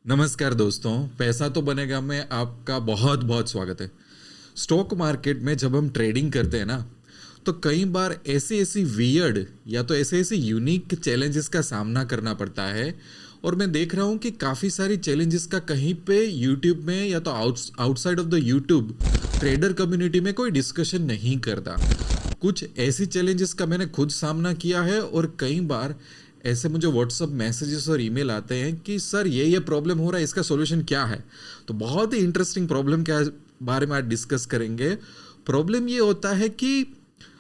नमस्कार दोस्तों, पैसा तो बनेगा में आपका बहुत बहुत स्वागत है। स्टॉक मार्केट में जब हम ट्रेडिंग करते हैं ना, तो कई बार ऐसी ऐसी वियर्ड या तो ऐसे ऐसे यूनिक चैलेंजेस का सामना करना पड़ता है। और मैं देख रहा हूँ कि काफ़ी सारी चैलेंजेस का कहीं पे यूट्यूब में या तो outside of the YouTube trader community में कोई डिस्कशन नहीं करता। कुछ ऐसी चैलेंजेस का मैंने खुद सामना किया है और कई बार ऐसे मुझे व्हाट्सअप मैसेजेस और ईमेल आते हैं कि सर ये प्रॉब्लम हो रहा है, इसका सॉल्यूशन क्या है। तो बहुत ही इंटरेस्टिंग प्रॉब्लम के बारे में आज डिस्कस करेंगे। प्रॉब्लम ये होता है कि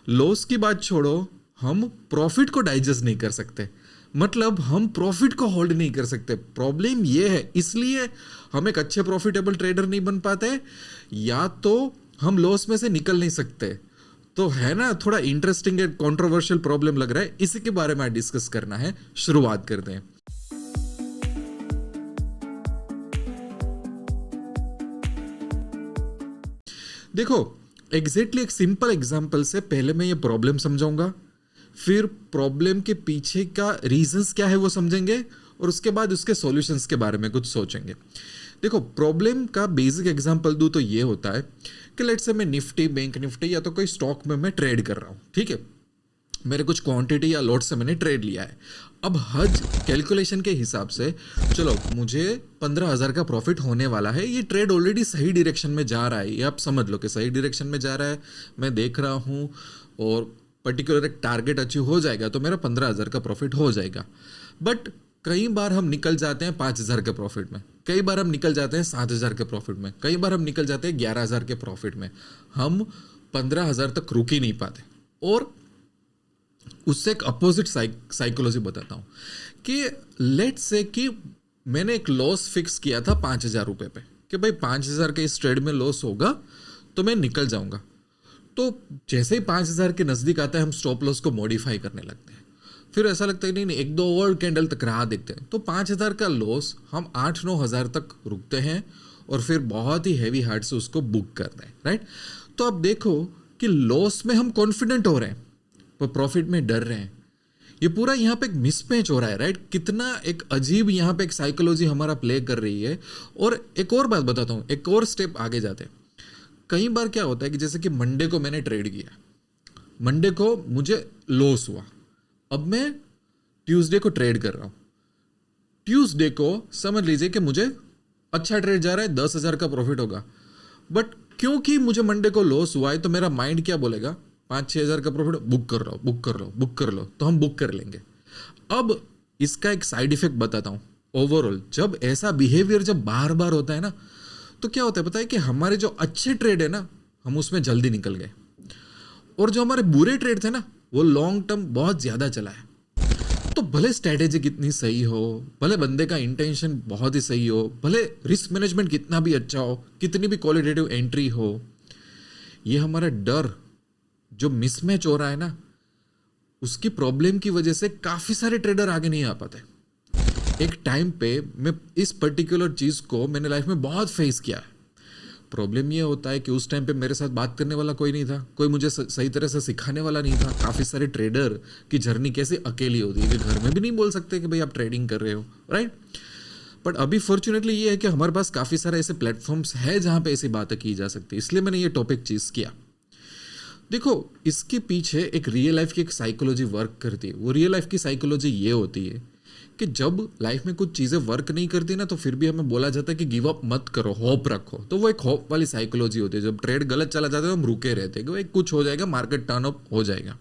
लॉस की बात छोड़ो, हम प्रॉफिट को डाइजेस्ट नहीं कर सकते। मतलब हम प्रॉफिट को होल्ड नहीं कर सकते। प्रॉब्लम ये है, इसलिए हम एक अच्छे प्रॉफिटेबल ट्रेडर नहीं बन पाते, या तो हम लॉस में से निकल नहीं सकते। तो है ना, थोड़ा इंटरेस्टिंग है, कंट्रोवर्शियल प्रॉब्लम लग रहा है, इसी के बारे में डिस्कस करना है। शुरुआत करते हैं। देखो, एग्जैक्टली एक सिंपल एग्जांपल से पहले मैं ये प्रॉब्लम समझाऊंगा, फिर प्रॉब्लम के पीछे का रीजंस क्या है वो समझेंगे, और उसके बाद उसके सॉल्यूशंस के बारे में कुछ सोचेंगे। देखो, प्रॉब्लम का बेसिक एग्जांपल दूं तो ये होता है कि लेट्स से मैं निफ्टी, बैंक निफ्टी या तो कोई स्टॉक में मैं ट्रेड कर रहा हूँ, ठीक है। मेरे कुछ क्वांटिटी या लॉट से मैंने ट्रेड लिया है। अब हज कैलकुलेशन के हिसाब से चलो मुझे 15,000 का प्रॉफिट होने वाला है। ये ट्रेड ऑलरेडी सही डायरेक्शन में जा रहा है, ये आप समझ लो कि सही डायरेक्शन में जा रहा है, मैं देख रहा हूँ। और पर्टिकुलर एक टारगेट अचीव हो जाएगा तो मेरा 15,000 का प्रॉफिट हो जाएगा। बट कई बार हम निकल जाते हैं 5,000 के प्रॉफिट में, कई बार हम निकल जाते हैं 7,000 के प्रॉफिट में, कई बार हम निकल जाते हैं 11,000 के प्रॉफिट में। हम 15,000 तक रुक ही नहीं पाते। और उससे एक अपोजिट साइकोलॉजी बताता हूँ कि लेट्स से कि मैंने एक लॉस फिक्स किया था 5,000 रुपये पे, कि भाई 5,000 के इस ट्रेड में लॉस होगा तो मैं निकल जाऊंगा। तो जैसे ही 5,000 के नज़दीक आता है हम स्टॉप लॉस को मॉडिफाई करने लगते हैं। फिर ऐसा लगता है नहीं नहीं, एक दो और कैंडल तक राह देखते हैं, तो 5,000 का लॉस हम 8-9 हज़ार तक रुकते हैं और फिर बहुत ही हैवी हार्ट से उसको बुक करते हैं, राइट। तो अब देखो कि लॉस में हम कॉन्फिडेंट हो रहे हैं पर प्रॉफिट में डर रहे हैं। ये पूरा यहाँ पे एक मिसमैच हो रहा है, राइट। कितना एक अजीब यहाँ पे एक साइकोलॉजी हमारा प्ले कर रही है। और एक और बात बताता हूँ, एक और स्टेप आगे जाते हैं। कई बार क्या होता है कि जैसे कि मंडे को मैंने ट्रेड किया, मंडे को मुझे लॉस हुआ, अब मैं ट्यूसडे को ट्रेड कर रहा हूँ। ट्यूसडे को समझ लीजिए कि मुझे अच्छा ट्रेड जा रहा है, 10,000 का प्रॉफिट होगा। बट क्योंकि मुझे मंडे को लॉस हुआ है तो मेरा माइंड क्या बोलेगा, 5-6 हज़ार का प्रॉफिट बुक कर लो, बुक कर लो, बुक कर लो, तो हम बुक कर लेंगे। अब इसका एक साइड इफेक्ट बताता हूँ। ओवरऑल जब ऐसा बिहेवियर जब बार बार होता है ना, तो क्या होता है पता है कि हमारे जो अच्छे ट्रेड है ना, हम उसमें जल्दी निकल गए, और जो हमारे बुरे ट्रेड थे ना, वो लॉन्ग टर्म बहुत ज्यादा चला है। तो भले स्ट्रेटेजी कितनी सही हो, भले बंदे का इंटेंशन बहुत ही सही हो, भले रिस्क मैनेजमेंट कितना भी अच्छा हो, कितनी भी क्वालिटेटिव एंट्री हो, ये हमारा डर जो मिसमैच हो रहा है ना, उसकी प्रॉब्लम की वजह से काफी सारे ट्रेडर आगे नहीं आ पाते। एक टाइम पे मैं इस पर्टिकुलर चीज को मैंने लाइफ में बहुत फेस किया है। प्रॉब्लम ये होता है कि उस टाइम पे मेरे साथ बात करने वाला कोई नहीं था, कोई मुझे सही तरह से सिखाने वाला नहीं था। काफ़ी सारे ट्रेडर की जर्नी कैसे अकेली होती है कि घर में भी नहीं बोल सकते कि भाई आप ट्रेडिंग कर रहे हो, राइट। बट अभी फॉर्चुनेटली ये है कि हमारे पास काफ़ी सारे ऐसे प्लेटफॉर्म्स है जहाँ पे ऐसी बातें की जा सकती है, इसलिए मैंने ये टॉपिक चीज़ किया। देखो, इसके पीछे एक रियल लाइफ की एक साइकोलॉजी वर्क करती है। वो रियल लाइफ की साइकोलॉजी ये होती है कि जब लाइफ में कुछ चीज़ें वर्क नहीं करती ना, तो फिर भी हमें बोला जाता है कि गिव अप मत करो, होप रखो। तो वो एक होप वाली साइकोलॉजी होती है। जब ट्रेड गलत चला जाता है तो हम रुके रहते हैं कि भाई कुछ हो जाएगा, मार्केट टर्न अप हो जाएगा।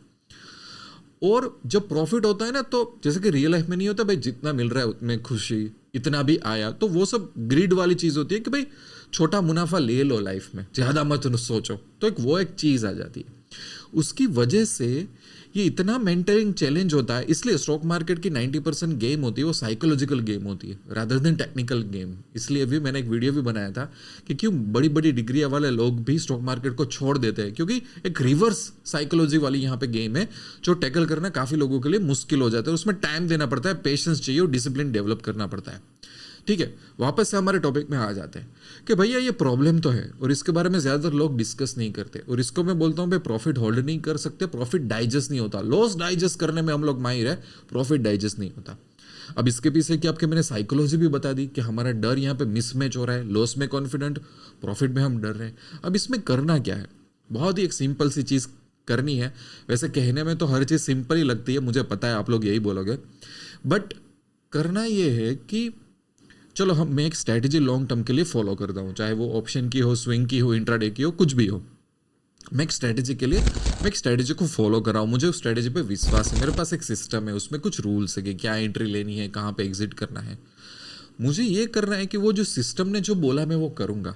और जब प्रॉफिट होता है ना, तो जैसे कि रियल लाइफ में नहीं होता भाई जितना मिल रहा है उतने खुशी, इतना भी आया, तो वो सब ग्रीड वाली चीज़ होती है कि भाई छोटा मुनाफा ले लो लाइफ में, ज़्यादा मत सोचो। तो वो एक चीज़ आ जाती है। उसकी वजह से ये इतना मेंटरिंग चैलेंज होता है। इसलिए स्टॉक मार्केट की 90% गेम होती है वो साइकोलॉजिकल गेम होती है रादर देन टेक्निकल गेम। इसलिए अभी मैंने एक वीडियो भी बनाया था कि क्यों बड़ी बड़ी डिग्री वाले लोग भी स्टॉक मार्केट को छोड़ देते हैं, क्योंकि एक रिवर्स साइकोलॉजी वाली यहाँ पे गेम है जो टैकल करना काफ़ी लोगों के लिए मुश्किल हो जाता है। उसमें टाइम देना पड़ता है, पेशेंस चाहिए और डिसिप्लिन डेवलप करना पड़ता है। ठीक है, वापस से हमारे टॉपिक में आ जाते हैं कि भैया ये प्रॉब्लम तो है और इसके बारे में ज़्यादातर लोग डिस्कस नहीं करते। और इसको मैं बोलता हूँ भाई प्रॉफिट होल्ड नहीं कर सकते, प्रॉफिट डाइजेस्ट नहीं होता। लॉस डाइजेस्ट करने में हम लोग माहिर है, प्रॉफिट डाइजेस्ट नहीं होता। अब इसके पीछे की आपके मैंने साइकोलॉजी भी बता दी कि हमारा डर यहाँ पे मिसमैच हो रहा है, लॉस में कॉन्फिडेंट, प्रॉफिट में हम डर रहे हैं। अब इसमें करना क्या है, बहुत ही एक सिंपल सी चीज़ करनी है। वैसे कहने में तो हर चीज़ सिंपल ही लगती है, मुझे पता है आप लोग यही बोलोगे, बट करना ये है कि चलो मैं एक स्ट्रैटेजी लॉन्ग टर्म के लिए फॉलो करता हूँ, चाहे वो ऑप्शन की हो, स्विंग की हो, इंट्राडे की हो, कुछ भी हो। मैं एक स्ट्रैटेजी को फॉलो कर रहा हूँ, मुझे उस स्ट्रैटेजी पे विश्वास है, मेरे पास एक सिस्टम है, उसमें कुछ रूल्स है कि क्या एंट्री लेनी है, कहाँ पे एग्जिट करना है। मुझे ये करना है कि वो जो सिस्टम ने जो बोला मैं वो करूँगा,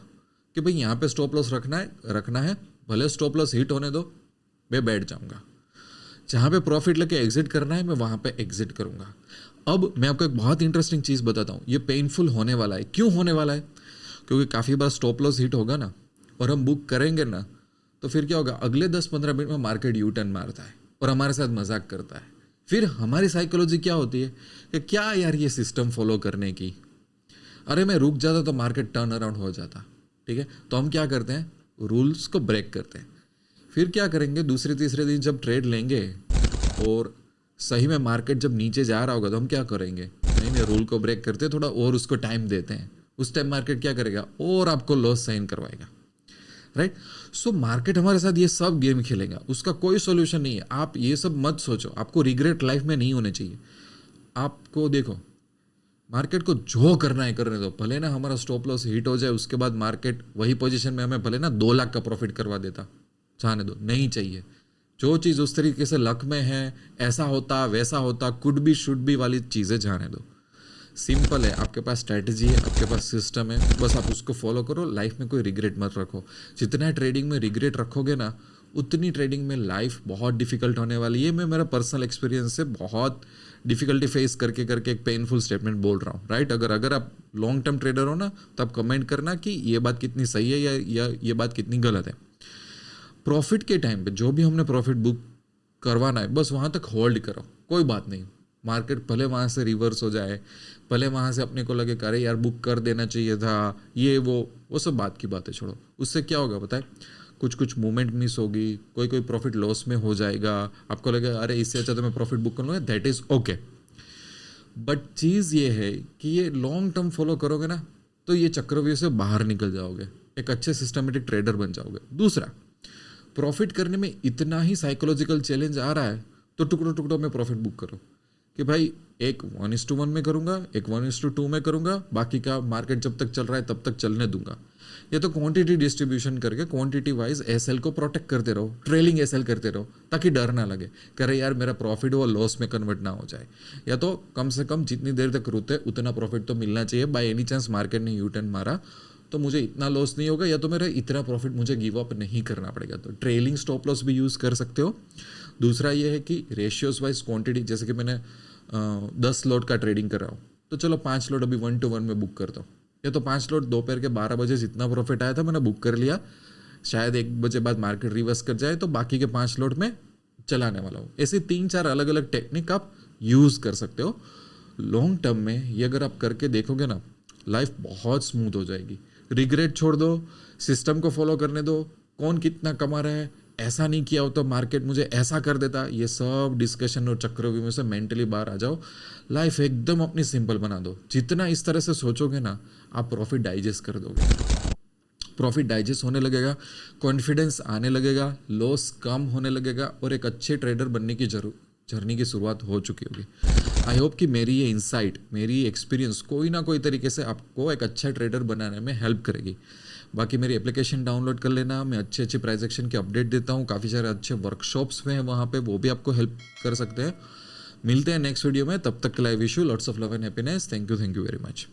कि भाई यहाँ पे स्टॉप लॉस रखना है, भले स्टॉप लॉस हिट होने दो, मैं बैठ जाऊँगा। जहाँ पे प्रॉफिट लेके एग्जिट करना है मैं वहाँ पे एग्जिट करूँगा। अब मैं आपको एक बहुत इंटरेस्टिंग चीज़ बताता हूँ, ये पेनफुल होने वाला है। क्यों होने वाला है? क्योंकि काफ़ी बार स्टॉप लॉस हिट होगा ना और हम बुक करेंगे ना, तो फिर क्या होगा, अगले 10-15 मिनट में मार्केट यू टर्न मारता है और हमारे साथ मजाक करता है। फिर हमारी साइकोलॉजी क्या होती है कि क्या यार ये सिस्टम फॉलो करने की, अरे मैं रुक जाता तो मार्केट टर्न अराउंड हो जाता। ठीक है, तो हम क्या करते हैं, रूल्स को ब्रेक करते हैं। फिर क्या करेंगे, दूसरे तीसरे दिन जब ट्रेड लेंगे और सही में मार्केट जब नीचे जा रहा होगा तो हम क्या करेंगे, नहीं रूल को ब्रेक करते हैं, थोड़ा और उसको टाइम देते हैं। उस टाइम मार्केट क्या करेगा, और आपको लॉस साइन करवाएगा। राइट, सो मार्केट हमारे साथ ये सब गेम खेलेगा, उसका कोई सॉल्यूशन नहीं है। आप ये सब मत सोचो, आपको रिग्रेट लाइफ में नहीं होने चाहिए। आपको देखो, मार्केट को जो करना है करने दो, भले ना हमारा स्टॉप लॉस हिट हो जाए, उसके बाद मार्केट वही पोजीशन में हमें भले ना 2 लाख का प्रॉफिट करवा देता, जाने दो, नहीं चाहिए। जो चीज़ उस तरीके से लक में है, ऐसा होता वैसा होता, कुड बी शुड बी वाली चीज़ें जाने दो। सिंपल है, आपके पास स्ट्रैटेजी है, आपके पास सिस्टम है, बस आप उसको फॉलो करो। लाइफ में कोई रिग्रेट मत रखो। जितना ट्रेडिंग में रिग्रेट रखोगे ना, उतनी ट्रेडिंग में लाइफ बहुत डिफिकल्ट होने वाली है। मैं मेरा पर्सनल एक्सपीरियंस से बहुत डिफिकल्टी फेस करके एक पेनफुल स्टेटमेंट बोल रहा हूँ। राइट, अगर आप लॉन्ग टर्म ट्रेडर हो ना, तो आप कमेंट करना कि ये बात कितनी सही है या ये बात कितनी गलत है। प्रॉफिट के टाइम पे जो भी हमने प्रॉफिट बुक करवाना है, बस वहाँ तक होल्ड करो, कोई बात नहीं। मार्केट भले वहाँ से रिवर्स हो जाए, भले वहाँ से अपने को लगे अरे यार बुक कर देना चाहिए था, ये वो सब बात की बातें छोड़ो। उससे क्या होगा पता है, कुछ मूवमेंट मिस होगी, कोई प्रॉफिट लॉस में हो जाएगा, आपको लगेगा अरे इससे अच्छा तो मैं प्रॉफिट बुक कर लूँगा, दैट इज़ ओके। बट चीज़ ये है कि ये लॉन्ग टर्म फॉलो करोगे ना, तो ये चक्रव्यूह से बाहर निकल जाओगे, एक अच्छे सिस्टमेटिक ट्रेडर बन जाओगे। दूसरा, प्रॉफिट करने में इतना ही साइकोलॉजिकल चैलेंज आ रहा है तो टुकड़ों में प्रॉफिट बुक करो, कि भाई एक 1:1 में करूँगा, एक 1:2 में करूँगा, बाकी का मार्केट जब तक चल रहा है तब तक चलने दूंगा। ये तो क्वांटिटी डिस्ट्रीब्यूशन करके क्वांटिटी वाइज एसएल को प्रोटेक्ट करते रहो, ट्रेलिंग एसएल करते रहो, ताकि डर ना लगे कि अरे यार मेरा प्रॉफिट वो लॉस में कन्वर्ट ना हो जाए। या तो कम से कम जितनी देर तक रुते उतना प्रॉफिट तो मिलना चाहिए। बाय एनी चांस मार्केट ने यू टर्न मारा तो मुझे इतना लॉस नहीं होगा, या तो मेरा इतना प्रॉफिट मुझे गिव अप नहीं करना पड़ेगा। तो ट्रेलिंग स्टॉप लॉस भी यूज़ कर सकते हो। दूसरा ये है कि रेशियोज वाइज क्वांटिटी, जैसे कि मैंने 10 लॉट का ट्रेडिंग कर रहा हूँ, तो चलो 5 लॉट अभी 1:1 में बुक करता हूँ, या तो 5 लॉट दोपहर के 12 बजे जितना प्रॉफिट आया था मैंने बुक कर लिया, शायद 1 बजे बाद मार्केट रिवर्स कर जाए तो बाकी के 5 लॉट में चलाने वाला हूँ। ऐसे 3-4 अलग अलग टेक्निक आप यूज़ कर सकते हो। लॉन्ग टर्म में ये अगर आप करके देखोगे ना, लाइफ बहुत स्मूथ हो जाएगी। रिग्रेट छोड़ दो, सिस्टम को फॉलो करने दो, कौन कितना कमा रहा है, ऐसा नहीं किया हो तो मार्केट मुझे ऐसा कर देता, ये सब डिस्कशन और चक्रव्यूह में से मेंटली बाहर आ जाओ। लाइफ एकदम अपनी सिंपल बना दो। जितना इस तरह से सोचोगे ना, आप प्रॉफिट डाइजेस्ट कर दोगे। प्रॉफिट डाइजेस्ट होने लगेगा, कॉन्फिडेंस आने लगेगा, लॉस कम होने लगेगा और एक अच्छे ट्रेडर बनने की जर्नी की शुरुआत हो चुकी होगी। आई होप कि मेरी ये इंसाइट, मेरी एक्सपीरियंस कोई ना कोई तरीके से आपको एक अच्छा ट्रेडर बनाने में हेल्प करेगी। बाकी मेरी एप्लीकेशन डाउनलोड कर लेना, मैं अच्छे प्राइस एक्शन के अपडेट देता हूँ, काफ़ी सारे अच्छे वर्कशॉप्स में हैं वहाँ पे, वो भी आपको हेल्प कर सकते हैं। मिलते हैं नेक्स्ट वीडियो में, तब तक के लिए wish you lots of love and happiness. Thank you very much.